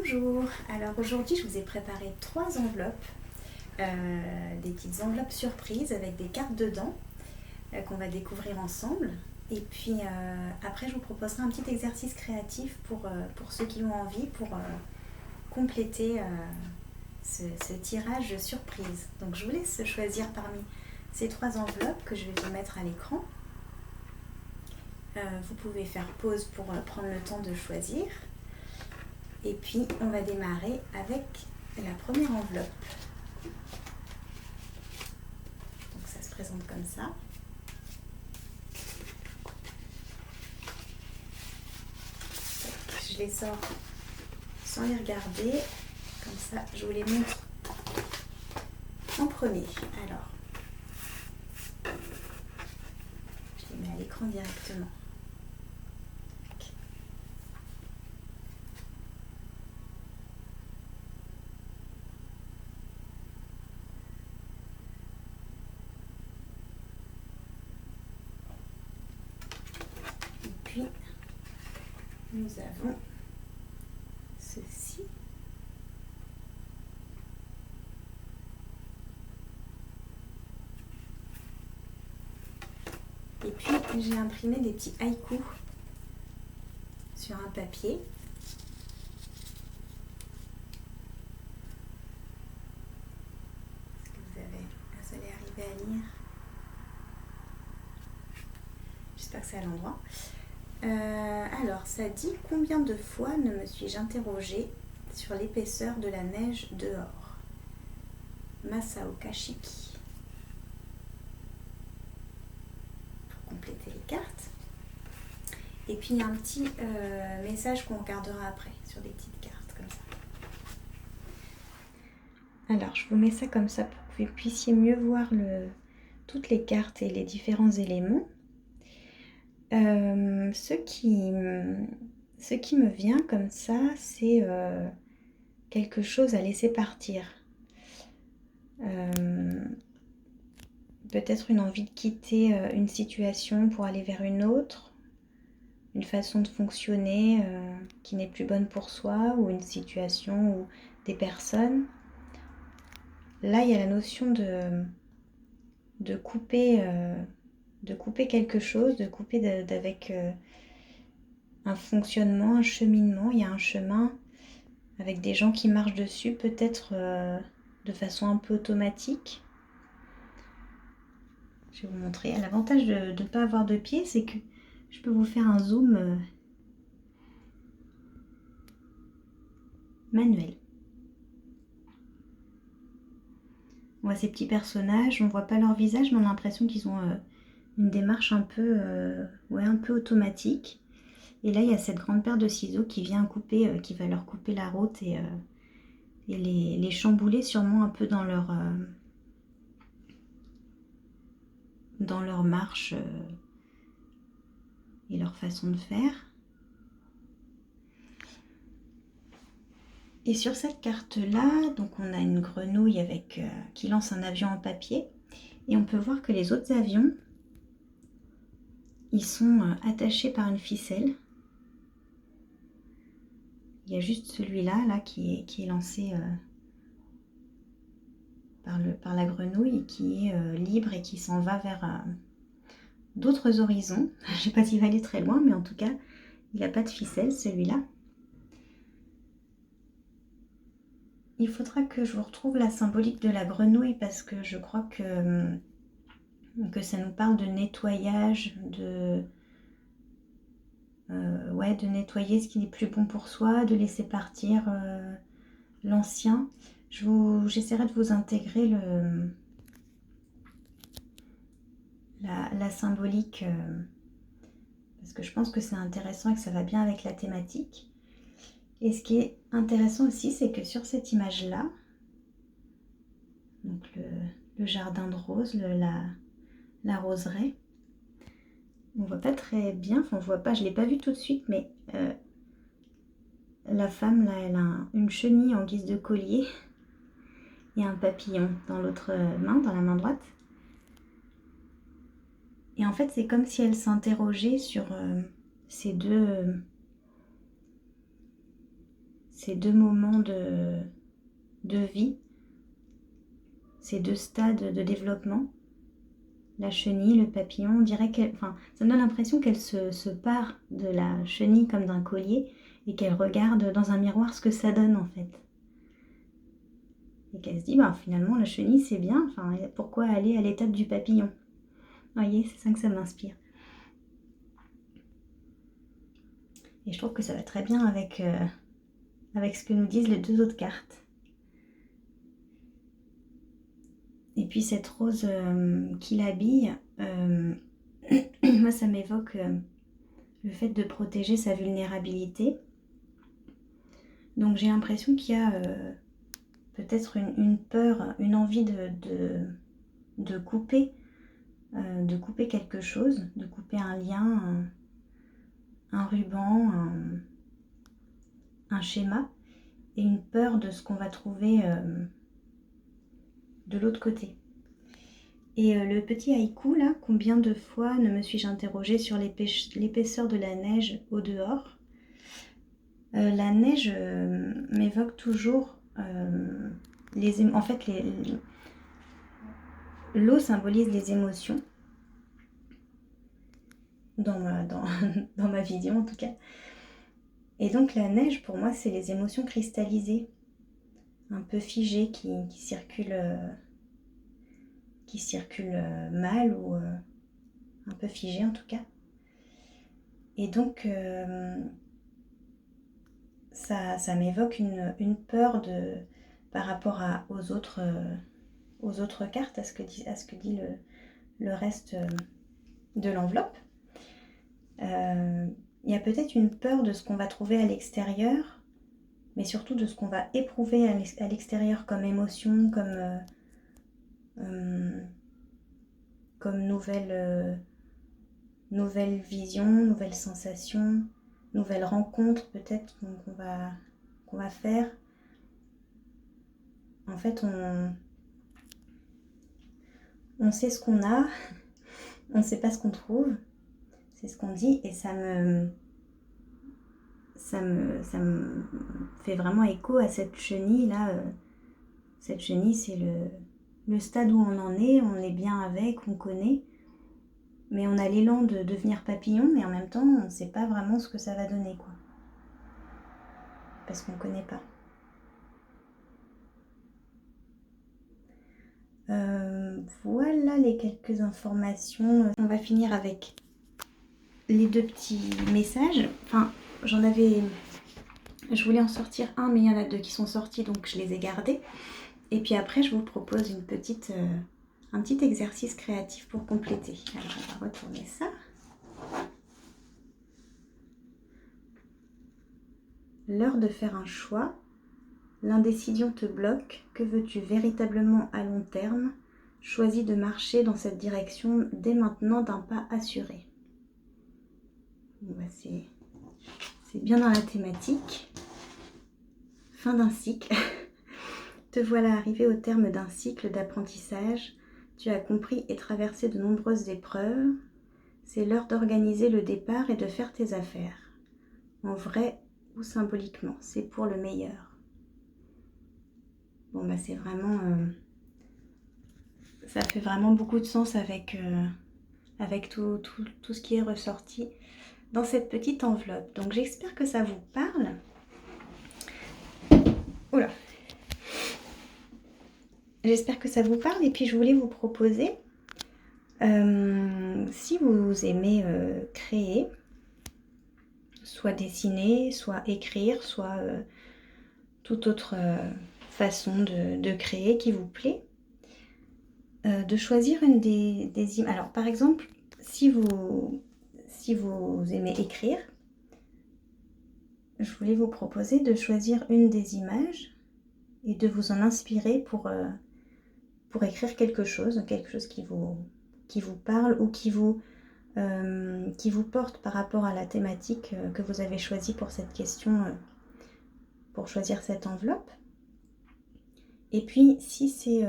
Bonjour, alors aujourd'hui je vous ai préparé 3 enveloppes, des petites enveloppes surprises avec des cartes dedans qu'on va découvrir ensemble. Et puis après je vous proposerai un petit exercice créatif pour ceux qui ont envie, pour compléter ce tirage surprise. Donc je vous laisse choisir parmi ces 3 enveloppes que je vais vous mettre à l'écran. Vous pouvez faire pause pour prendre le temps de choisir. Et puis, on va démarrer avec la première enveloppe. Donc, ça se présente comme ça. Je les sors sans les regarder. Comme ça, je vous les montre en premier. Alors, je les mets à l'écran directement. Puis, nous avons ceci. Et puis, j'ai imprimé des petits haïkus sur un papier. Est-ce que vous allez arriver à lire? J'espère que c'est à l'endroit. Alors, ça dit: combien de fois ne me suis-je interrogée sur l'épaisseur de la neige dehors? Masao Kashiki. Pour compléter les cartes. Et puis, il y a un petit message qu'on regardera après sur des petites cartes comme ça. Alors, je vous mets ça comme ça pour que vous puissiez mieux voir toutes les cartes et les différents éléments. Ce qui me vient comme ça, c'est quelque chose à laisser partir. Peut-être une envie de quitter une situation pour aller vers une autre, une façon de fonctionner qui n'est plus bonne pour soi, ou une situation ou des personnes. Là, il y a la notion de couper quelque chose, de couper avec un fonctionnement, un cheminement. Il y a un chemin avec des gens qui marchent dessus, peut-être de façon un peu automatique. Je vais vous montrer. L'avantage de ne pas avoir de pied, c'est que je peux vous faire un zoom manuel. On voit ces petits personnages, on ne voit pas leur visage, mais on a l'impression qu'ils ont une démarche un peu automatique. Et là, il y a cette grande paire de ciseaux qui vient couper, qui va leur couper la route et les chambouler sûrement un peu dans leur marche et leur façon de faire. Et sur cette carte-là, donc on a une grenouille qui lance un avion en papier. Et on peut voir que les autres avions, ils sont attachés par une ficelle. Il y a juste celui-là qui est lancé par la grenouille, qui est libre et qui s'en va vers d'autres horizons. Je ne sais pas s'il va aller très loin, mais en tout cas, il n'a pas de ficelle, celui-là. Il faudra que je vous retrouve la symbolique de la grenouille, parce que je crois que ça nous parle de nettoyage, de nettoyer ce qui n'est plus bon pour soi, de laisser partir l'ancien. J'essaierai de vous intégrer la symbolique, parce que je pense que c'est intéressant et que ça va bien avec la thématique. Et ce qui est intéressant aussi, c'est que sur cette image-là, donc le jardin de roses, la roseraie, on voit pas très bien, enfin on voit pas, je l'ai pas vu tout de suite, mais la femme là, elle a une chenille en guise de collier et un papillon dans l'autre main, dans la main droite. Et en fait, c'est comme si elle s'interrogeait sur ces deux ces deux moments de vie, ces deux stades de développement. La chenille, le papillon, on dirait ça me donne l'impression qu'elle se part de la chenille comme d'un collier et qu'elle regarde dans un miroir ce que ça donne en fait. Et qu'elle se dit, finalement la chenille c'est bien, pourquoi aller à l'étape du papillon? Vous voyez, c'est ça que ça m'inspire. Et je trouve que ça va très bien avec ce que nous disent les deux autres cartes. Et puis cette rose qui l'habille, moi ça m'évoque le fait de protéger sa vulnérabilité. Donc j'ai l'impression qu'il y a peut-être une peur, une envie de couper quelque chose, de couper un lien, un ruban, un schéma, et une peur de ce qu'on va trouver de l'autre côté. Et le petit haïku là, combien de fois ne me suis-je interrogée sur l'épaisseur de la neige au dehors? La neige m'évoque toujours en fait l'eau symbolise les émotions dans ma vision en tout cas. Et donc la neige pour moi c'est les émotions cristallisées, un peu figées qui circulent mal ou un peu figées en tout cas. Et donc ça m'évoque une peur par rapport aux autres cartes, à ce que dit le reste de l'enveloppe. Il y a peut-être une peur de ce qu'on va trouver à l'extérieur, mais surtout de ce qu'on va éprouver à l'extérieur comme émotion, comme nouvelle vision, nouvelle sensation, nouvelle rencontre peut-être qu'on va faire. En fait, on sait ce qu'on a, on ne sait pas ce qu'on trouve, c'est ce qu'on dit, et ça me fait vraiment écho à cette chenille là. Cette chenille, c'est le stade où on en est, on est bien avec, on connaît, mais on a l'élan de devenir papillon, mais en même temps, on ne sait pas vraiment ce que ça va donner, quoi. Parce qu'on ne connaît pas. Voilà les quelques informations. On va finir avec les deux petits messages. Je voulais en sortir un, mais il y en a deux qui sont sortis, donc je les ai gardés. Et puis après, je vous propose un petit exercice créatif pour compléter. Alors, on va retourner ça. L'heure de faire un choix. L'indécision te bloque. Que veux-tu véritablement à long terme? Choisis de marcher dans cette direction dès maintenant d'un pas assuré. Bon, c'est bien dans la thématique. Fin d'un cycle. Te voilà arrivé au terme d'un cycle d'apprentissage. Tu as compris et traversé de nombreuses épreuves. C'est l'heure d'organiser le départ et de faire tes affaires. En vrai ou symboliquement, c'est pour le meilleur. Bon, c'est vraiment... ça fait vraiment beaucoup de sens avec tout ce qui est ressorti dans cette petite enveloppe. Donc j'espère que ça vous parle. Oula. J'espère que ça vous parle, et puis je voulais vous proposer, si vous aimez créer, soit dessiner, soit écrire, soit toute autre façon de créer qui vous plaît, de choisir une des images. Alors par exemple, si vous aimez écrire, je voulais vous proposer de choisir une des images et de vous en inspirer pour écrire quelque chose qui vous parle ou qui vous porte par rapport à la thématique que vous avez choisie pour cette question, pour choisir cette enveloppe. Et puis, si c'est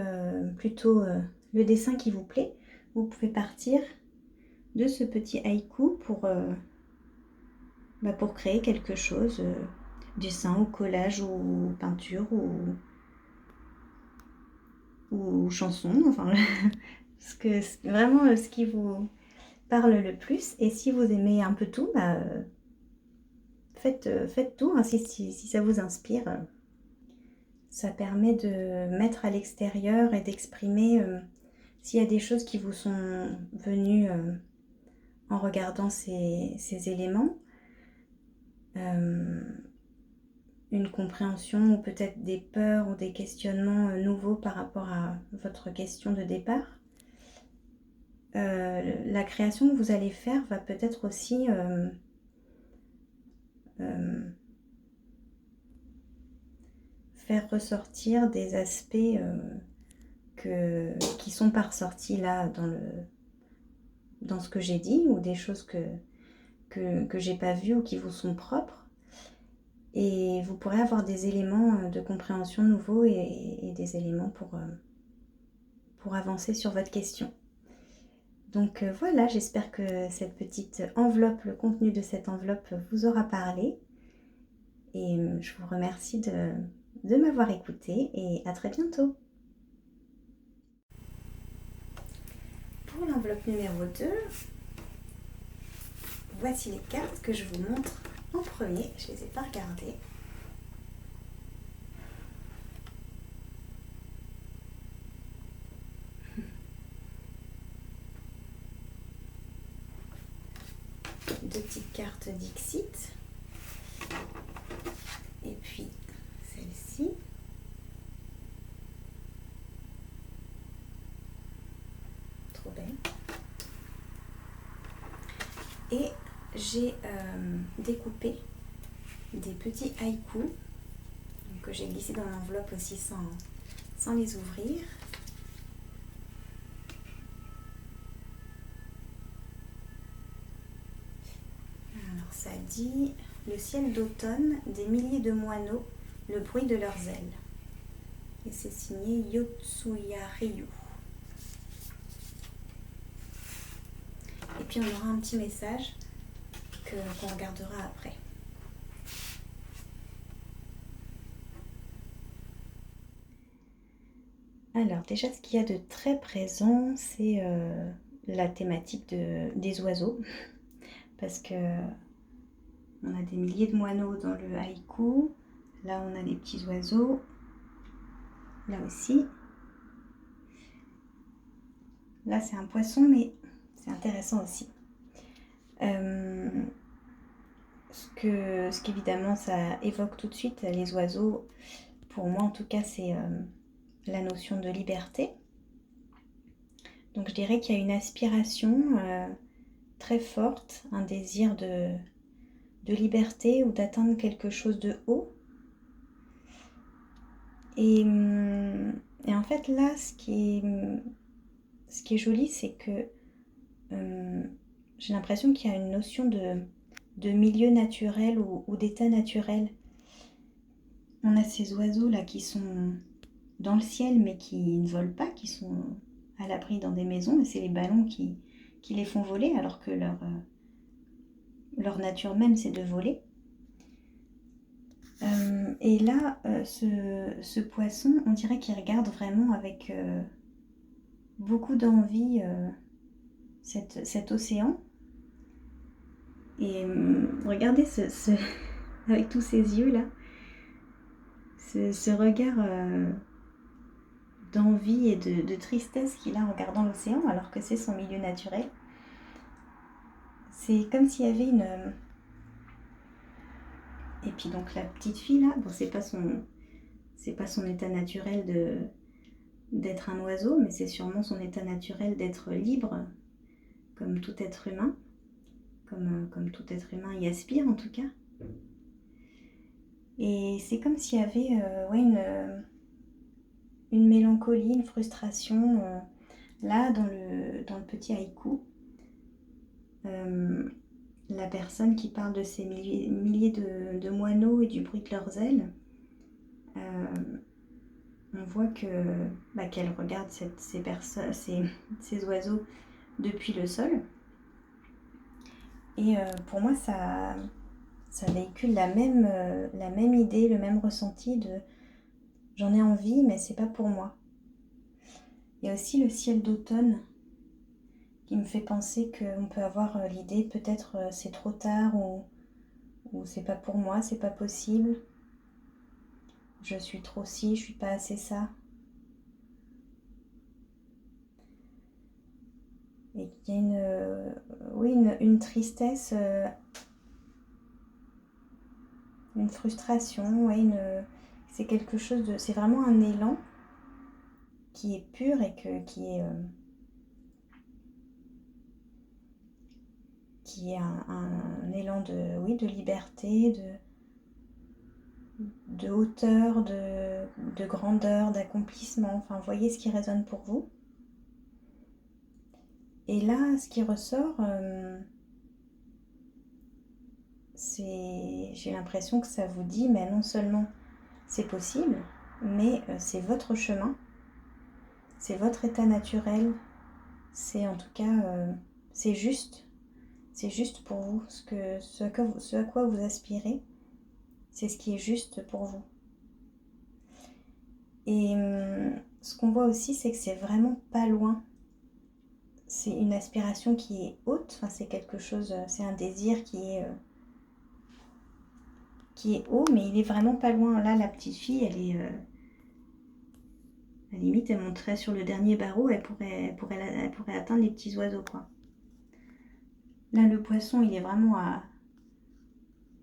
plutôt le dessin qui vous plaît, vous pouvez partir de ce petit haïku pour créer quelque chose, dessin ou collage ou peinture ou chanson, enfin vraiment ce qui vous parle le plus. Et si vous aimez un peu tout, bah, faites tout, hein, si ça vous inspire. Ça permet de mettre à l'extérieur et d'exprimer s'il y a des choses qui vous sont venues en regardant ces éléments. Une compréhension ou peut-être des peurs ou des questionnements nouveaux par rapport à votre question de départ. La création que vous allez faire va peut-être aussi faire ressortir des aspects qui sont pas ressortis là dans ce que j'ai dit, ou des choses que j'ai pas vues ou qui vous sont propres. Et vous pourrez avoir des éléments de compréhension nouveaux et des éléments pour avancer sur votre question. Donc voilà, j'espère que cette petite enveloppe, le contenu de cette enveloppe vous aura parlé. Et je vous remercie de m'avoir écouté et à très bientôt. Pour l'enveloppe numéro 2, voici les cartes que je vous montre en premier. Je ne les ai pas regardées. Deux petites cartes Dixit. Et puis celle-ci. Trop belle. Et j'ai découpé des petits haïkus que j'ai glissés dans l'enveloppe aussi sans les ouvrir. Alors ça dit « Le ciel d'automne, des milliers de moineaux, le bruit de leurs ailes ». Et c'est signé Yotsuya Ryu. Et puis on aura un petit message qu'on regardera après. Alors déjà, ce qu'il y a de très présent, c'est la thématique des oiseaux. Parce que on a des milliers de moineaux dans le haïku. Là, on a des petits oiseaux. Là aussi. Là, c'est un poisson, mais c'est intéressant aussi. Ce qu'évidemment, ça évoque tout de suite, les oiseaux, pour moi en tout cas, c'est la notion de liberté. Donc je dirais qu'il y a une aspiration très forte, un désir de liberté ou d'atteindre quelque chose de haut. Et en fait là, ce qui est joli, c'est que j'ai l'impression qu'il y a une notion de milieu naturel ou d'état naturel. On a ces oiseaux là qui sont dans le ciel mais qui ne volent pas, qui sont à l'abri dans des maisons, et c'est les ballons qui les font voler, alors que leur nature même c'est de voler. Et là, ce poisson, on dirait qu'il regarde vraiment avec beaucoup d'envie cet océan. Et regardez avec tous ces yeux là, ce regard d'envie et de tristesse qu'il a en regardant l'océan, alors que c'est son milieu naturel. C'est comme s'il y avait une... Et puis donc la petite fille là, bon, c'est pas son état naturel d'être un oiseau, mais c'est sûrement son état naturel d'être libre, comme tout être humain, comme tout être humain y aspire en tout cas. Et c'est comme s'il y avait une mélancolie, une frustration là dans le petit haïku. La personne qui parle de ces milliers de moineaux et du bruit de leurs ailes, on voit qu'elle regarde ces oiseaux depuis le sol. Et pour moi, ça ça véhicule la même idée, le même ressenti de j'en ai envie, mais c'est pas pour moi. Il y a aussi le ciel d'automne qui me fait penser qu'on peut avoir l'idée peut-être c'est trop tard ou c'est pas pour moi, c'est pas possible. Je suis trop ci, je suis pas assez ça. Et qu'il y a une tristesse, une frustration, c'est quelque chose de... C'est vraiment un élan qui est pur et qui est un élan de liberté, de hauteur, de grandeur, d'accomplissement. Enfin, voyez ce qui résonne pour vous. Et là, ce qui ressort, j'ai l'impression que ça vous dit, mais non seulement c'est possible, mais c'est votre chemin, c'est votre état naturel, c'est en tout cas, c'est juste pour vous, ce à quoi vous aspirez, c'est ce qui est juste pour vous. Et ce qu'on voit aussi, c'est que c'est vraiment pas loin. C'est une aspiration qui est haute, enfin, c'est quelque chose, c'est un désir qui est haut, mais il est vraiment pas loin. Là, la petite fille, elle est, à la limite, elle monterait sur le dernier barreau, elle pourrait atteindre les petits oiseaux, quoi. Là, le poisson, il est vraiment à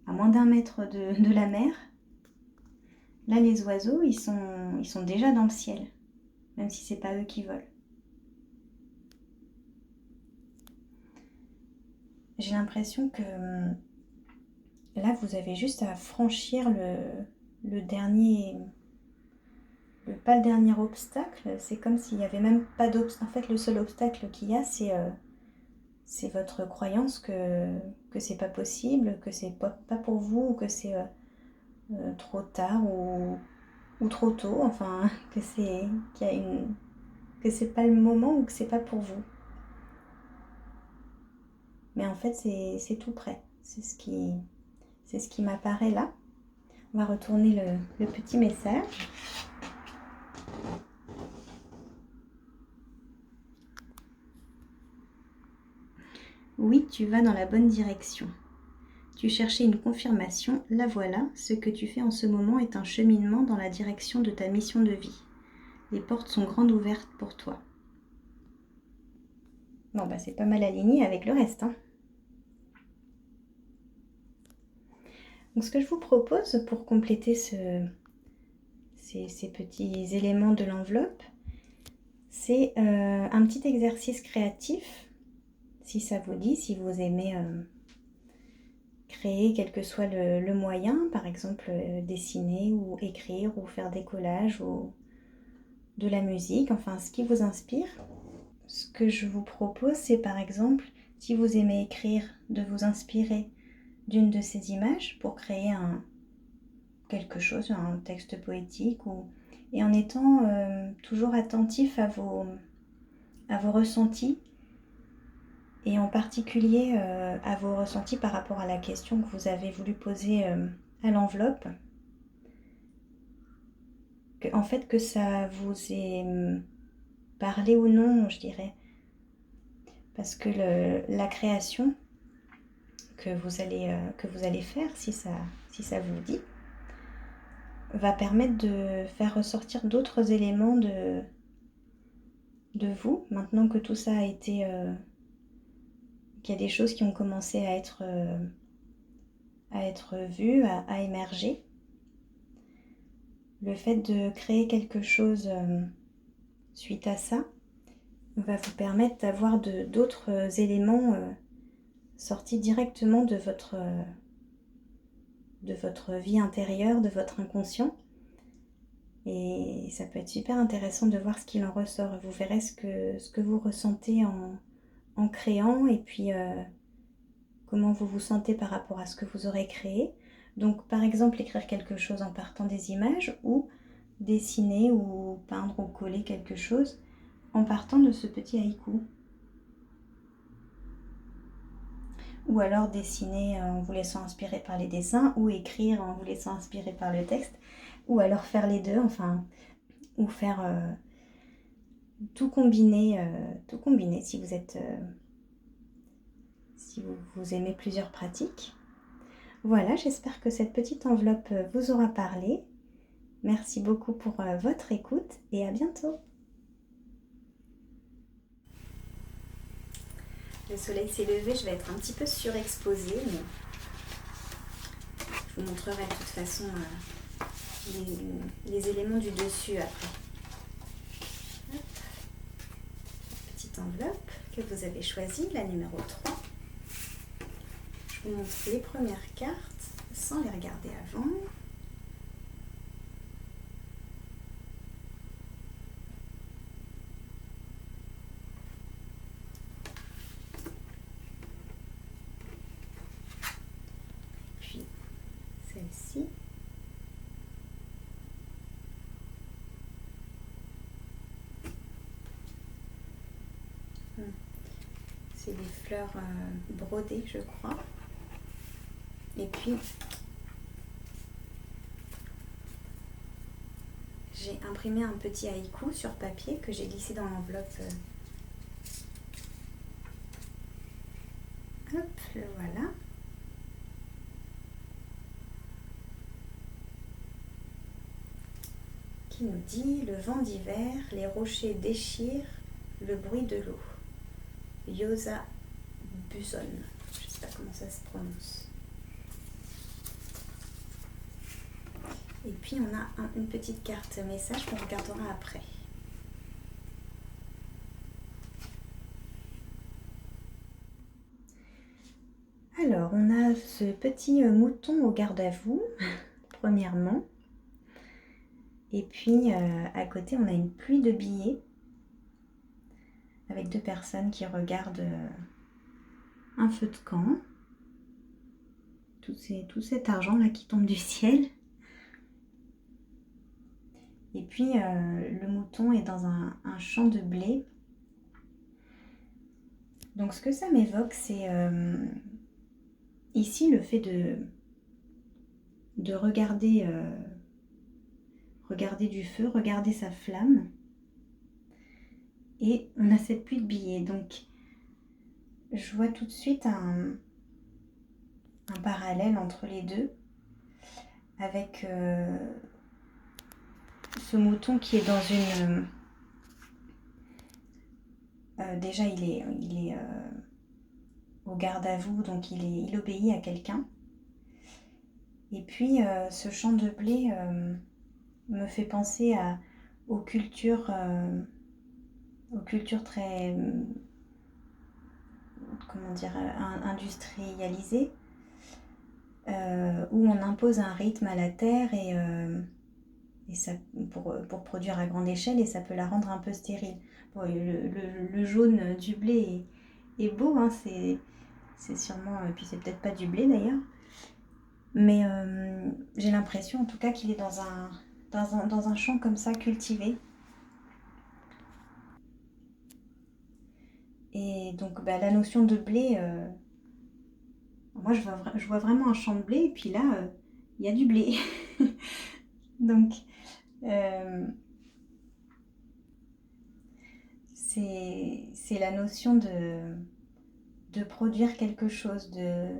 moins d'un mètre de la mer. Là, les oiseaux, ils sont déjà dans le ciel, même si c'est pas eux qui volent. J'ai l'impression que là, vous avez juste à franchir pas le dernier obstacle. C'est comme s'il n'y avait même pas d'obstacle. En fait, le seul obstacle qu'il y a, c'est votre croyance que c'est pas possible, que c'est pas pour vous, ou que c'est trop tard ou trop tôt. Enfin, que c'est pas le moment ou que c'est pas pour vous. Mais en fait, c'est tout près. C'est ce qui m'apparaît là. On va retourner le petit message. Oui, tu vas dans la bonne direction. Tu cherchais une confirmation, la voilà. Ce que tu fais en ce moment est un cheminement dans la direction de ta mission de vie. Les portes sont grandes ouvertes pour toi. Bon, bah c'est pas mal aligné avec le reste, hein. Donc ce que je vous propose pour compléter ces petits éléments de l'enveloppe, c'est un petit exercice créatif, si ça vous dit, si vous aimez créer quel que soit le moyen, par exemple dessiner ou écrire ou faire des collages ou de la musique, enfin ce qui vous inspire. Ce que je vous propose, c'est par exemple, si vous aimez écrire, de vous inspirer d'une de ces images pour créer quelque chose, un texte poétique, et en étant toujours attentif à vos ressentis, et en particulier à vos ressentis par rapport à la question que vous avez voulu poser à l'enveloppe. En fait, que ça vous ait parlé ou non, je dirais. Parce que la création que vous allez faire, si ça vous dit, va permettre de faire ressortir d'autres éléments de vous, maintenant que tout ça a été... qu'il y a des choses qui ont commencé à être vues, à émerger. Le fait de créer quelque chose suite à ça va vous permettre d'avoir d'autres éléments sortis directement de votre vie intérieure, de votre inconscient. Et ça peut être super intéressant de voir ce qu'il en ressort. Vous verrez ce que vous ressentez en créant, et puis comment vous vous sentez par rapport à ce que vous aurez créé. Donc par exemple, écrire quelque chose en partant des images, ou dessiner ou peindre ou coller quelque chose en partant de ce petit haïku. ou alors dessiner en vous laissant inspirer par les dessins, ou écrire en vous laissant inspirer par le texte, ou alors faire les deux, enfin, ou faire tout combiner si vous êtes, si vous aimez plusieurs pratiques. Voilà, j'espère que cette petite enveloppe vous aura parlé. Merci beaucoup pour votre écoute et à bientôt. Le soleil s'est levé, je vais être un petit peu surexposée, mais je vous montrerai de toute façon les éléments du dessus après. Hop. Petite enveloppe que vous avez choisie, la numéro 3. Je vous montre les premières cartes sans les regarder avant. Puis celle-ci. C'est des fleurs brodées, je crois. Et puis, j'ai imprimé un petit haïku sur papier que j'ai glissé dans l'enveloppe. Hop, le voilà. Qui nous dit: le vent d'hiver, les rochers déchirent le bruit de l'eau. Yosa Buson. Je ne sais pas comment ça se prononce. Et puis on a une petite carte message qu'on regardera après. Alors, on a ce petit mouton au garde à vous, premièrement. Et puis, à côté, on a une pluie de billets avec deux personnes qui regardent un feu de camp. Tout cet argent-là qui tombe du ciel. Et puis, le mouton est dans un champ de blé. Donc, ce que ça m'évoque, c'est ici le fait de regarder, regarder du feu, regarder sa flamme. Et on a cette pluie de billets. Donc, je vois tout de suite un parallèle entre les deux. Avec ce mouton qui est dans une... déjà, il est au garde à vous, donc il obéit à quelqu'un. Et puis, ce champ de blé me fait penser aux cultures très, comment dire, industrialisées, où on impose un rythme à la terre et ça, pour produire à grande échelle, et ça peut la rendre un peu stérile. Bon, le jaune du blé est beau, hein, c'est sûrement, et puis c'est peut-être pas du blé d'ailleurs, mais j'ai l'impression en tout cas qu'il est dans un champ comme ça, cultivé. Et donc la notion de blé, moi je vois vraiment un champ de blé, et puis là, il y a du blé. Donc, c'est la notion de produire quelque chose, de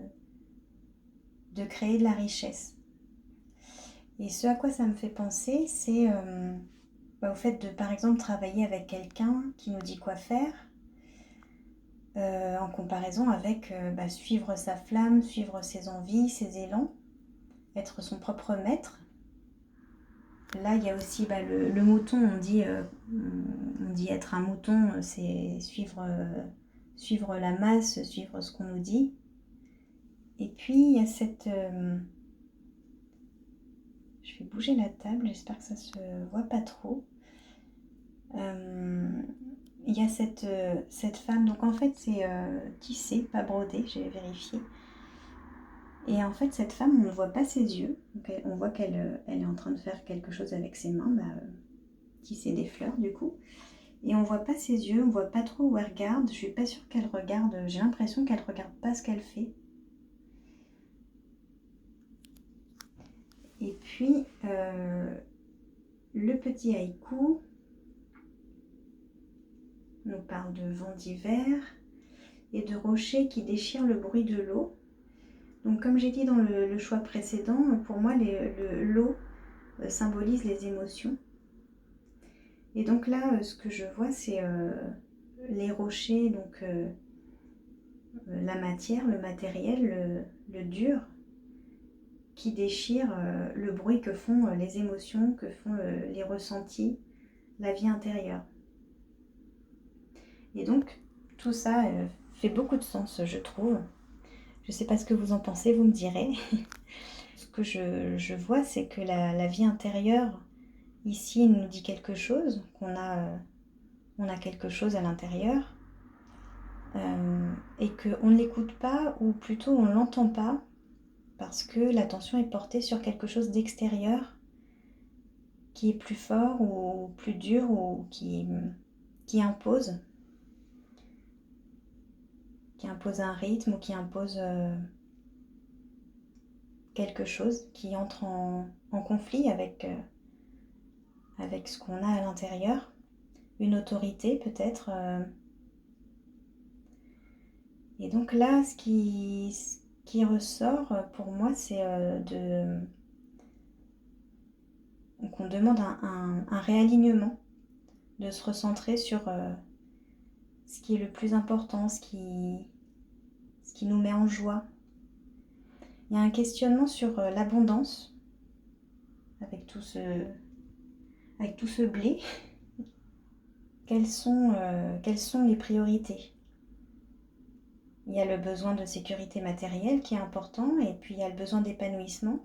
créer de la richesse. Et ce à quoi ça me fait penser, c'est au fait de, par exemple, travailler avec quelqu'un qui nous dit quoi faire, en comparaison avec suivre sa flamme, suivre ses envies, ses élans, être son propre maître. Là, il y a aussi le mouton, on dit être un mouton, c'est suivre la masse, suivre ce qu'on nous dit. Et puis, il y a cette... je vais bouger la table, j'espère que ça se voit pas trop. Il y a cette femme, donc en fait c'est tissé, pas brodé, j'ai vérifié. Et en fait cette femme, on ne voit pas ses yeux, donc on voit qu'elle est en train de faire quelque chose avec ses mains, tisser des fleurs du coup. Et on voit pas ses yeux, on voit pas trop où elle regarde. Je suis pas sûre qu'elle regarde, j'ai l'impression qu'elle regarde pas ce qu'elle fait. Et puis, le petit haïku nous parle de vent d'hiver et de rochers qui déchirent le bruit de l'eau. Donc comme j'ai dit dans le choix précédent, pour moi l'eau symbolise les émotions. Et donc là, ce que je vois, c'est les rochers, donc la matière, le matériel, le dur, qui déchire le bruit que font les émotions, que font les ressentis, la vie intérieure. Et donc, tout ça fait beaucoup de sens, je trouve. Je ne sais pas ce que vous en pensez, vous me direz. Ce que je vois, c'est que la vie intérieure, ici, nous dit quelque chose, on a quelque chose à l'intérieur, et qu'on ne l'écoute pas, ou plutôt on ne l'entend pas, parce que l'attention est portée sur quelque chose d'extérieur, qui est plus fort, ou plus dur, ou qui impose un rythme, ou qui impose quelque chose, qui entre en conflit avec ce qu'on a à l'intérieur, une autorité peut-être. Et donc là, ce qui ressort pour moi, c'est qu'on demande un réalignement, de se recentrer sur ce qui est le plus important, ce qui nous met en joie. Il y a un questionnement sur l'abondance, avec tout ce blé. Quelles sont les priorités? Il y a le besoin de sécurité matérielle qui est important, et puis il y a le besoin d'épanouissement.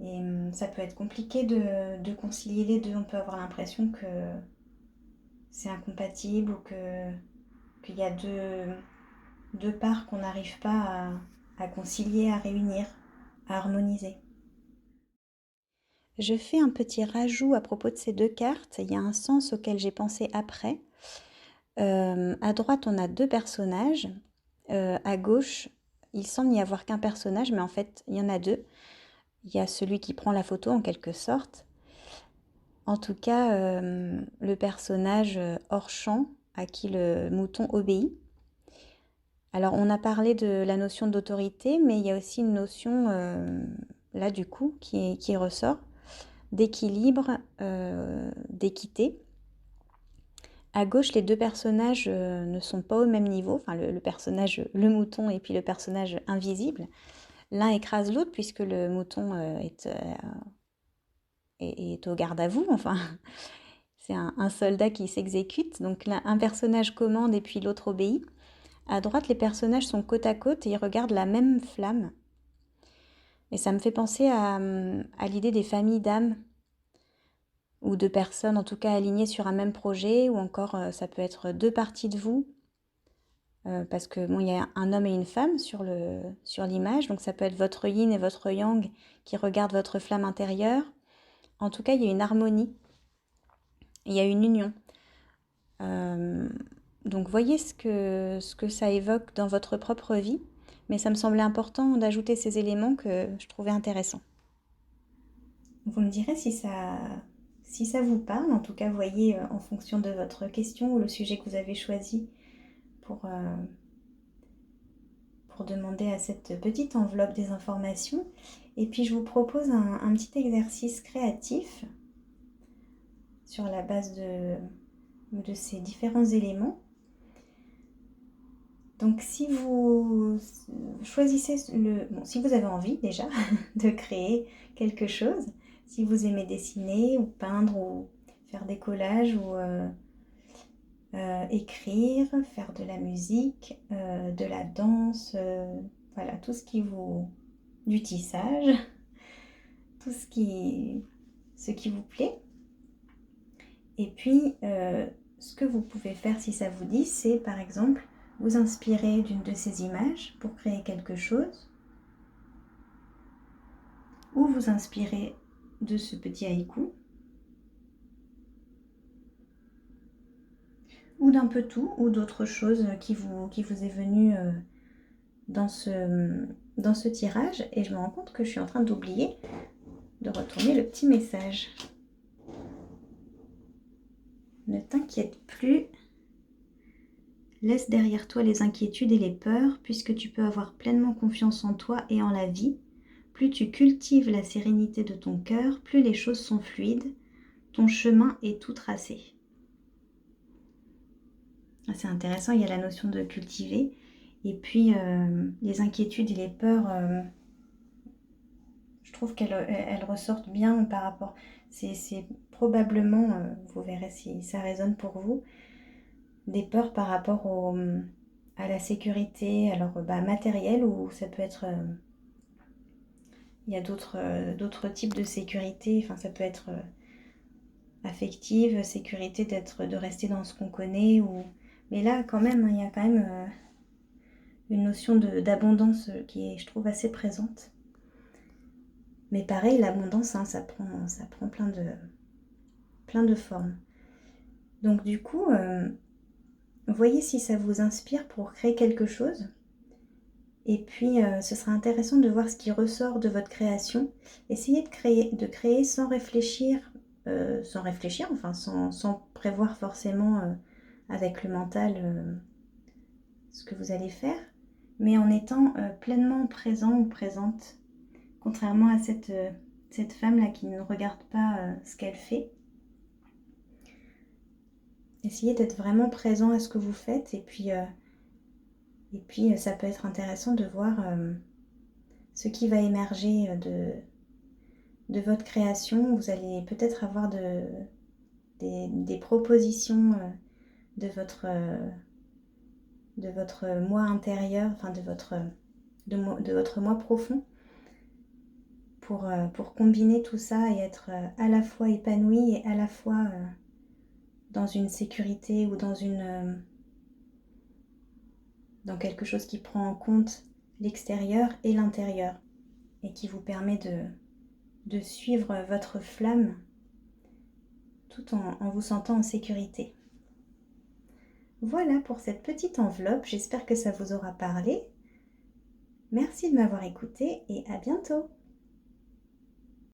Et ça peut être compliqué de concilier les deux. On peut avoir l'impression que c'est incompatible, ou qu'il y a deux parts qu'on n'arrive pas à concilier, à réunir, à harmoniser. Je fais un petit rajout à propos de ces deux cartes. Il y a un sens auquel j'ai pensé après. À droite, on a deux personnages. À gauche, il semble n'y avoir qu'un personnage, mais en fait, il y en a deux. Il y a celui qui prend la photo, en quelque sorte. En tout cas, le personnage hors champ, à qui le mouton obéit. Alors, on a parlé de la notion d'autorité, mais il y a aussi une notion, là du coup, qui ressort, d'équilibre, d'équité. À gauche, les deux personnages ne sont pas au même niveau, enfin le personnage, le mouton, et puis le personnage invisible. L'un écrase l'autre, puisque le mouton est au garde à vous, enfin, c'est un soldat qui s'exécute. Donc là, un personnage commande et puis l'autre obéit. À droite, les personnages sont côte à côte et ils regardent la même flamme. Et ça me fait penser à l'idée des familles d'âmes, ou de personnes en tout cas alignées sur un même projet, ou encore ça peut être deux parties de vous, parce que bon, il y a un homme et une femme sur l'image, donc ça peut être votre yin et votre yang qui regardent votre flamme intérieure. En tout cas, il y a une harmonie, il y a une union. Donc voyez ce que ça évoque dans votre propre vie, mais ça me semblait important d'ajouter ces éléments que je trouvais intéressants. Vous me direz si ça vous parle. En tout cas, voyez en fonction de votre question ou le sujet que vous avez choisi pour demander à cette petite enveloppe des informations. Et puis je vous propose un petit exercice créatif sur la base de ces différents éléments. Donc si vous choisissez si vous avez envie déjà de créer quelque chose, si vous aimez dessiner ou peindre ou faire des collages ou écrire, faire de la musique, de la danse, voilà, tout ce qui du tissage, tout ce qui vous plaît. Et puis ce que vous pouvez faire si ça vous dit, c'est par exemple vous inspirer d'une de ces images pour créer quelque chose, ou vous inspirer de ce petit haïku, d'un peu tout ou d'autres choses qui vous est venu dans ce tirage. Et je me rends compte que je suis en train d'oublier de retourner le petit message. Ne t'inquiète plus. Laisse derrière toi les inquiétudes et les peurs, puisque tu peux avoir pleinement confiance en toi et en la vie. Plus tu cultives la sérénité de ton cœur, plus les choses sont fluides. Ton chemin est tout tracé. C'est intéressant, il y a la notion de cultiver. Et puis, les inquiétudes et les peurs, je trouve qu'elles ressortent bien par rapport... C'est probablement, vous verrez si ça résonne pour vous, des peurs par rapport à la sécurité, alors matérielle, ou ça peut être... il y a d'autres types de sécurité, enfin ça peut être affective, sécurité de rester dans ce qu'on connaît, mais là quand même, il y a quand même une notion d'abondance qui est, je trouve, assez présente. Mais pareil, l'abondance, hein, ça prend plein de formes. Donc du coup, voyez si ça vous inspire pour créer quelque chose. Et puis, ce sera intéressant de voir ce qui ressort de votre création. Essayez de créer sans réfléchir, enfin sans prévoir forcément avec le mental ce que vous allez faire, mais en étant pleinement présent ou présente, contrairement à cette femme-là qui ne regarde pas ce qu'elle fait. Essayez d'être vraiment présent à ce que vous faites, et puis ça peut être intéressant de voir ce qui va émerger de votre création. Vous allez peut-être avoir des propositions de votre moi intérieur, enfin de votre moi profond, pour combiner tout ça et être à la fois épanoui et à la fois dans une sécurité ou dans quelque chose qui prend en compte l'extérieur et l'intérieur et qui vous permet de suivre votre flamme tout en vous sentant en sécurité. Voilà pour cette petite enveloppe, j'espère que ça vous aura parlé. Merci de m'avoir écouté et à bientôt.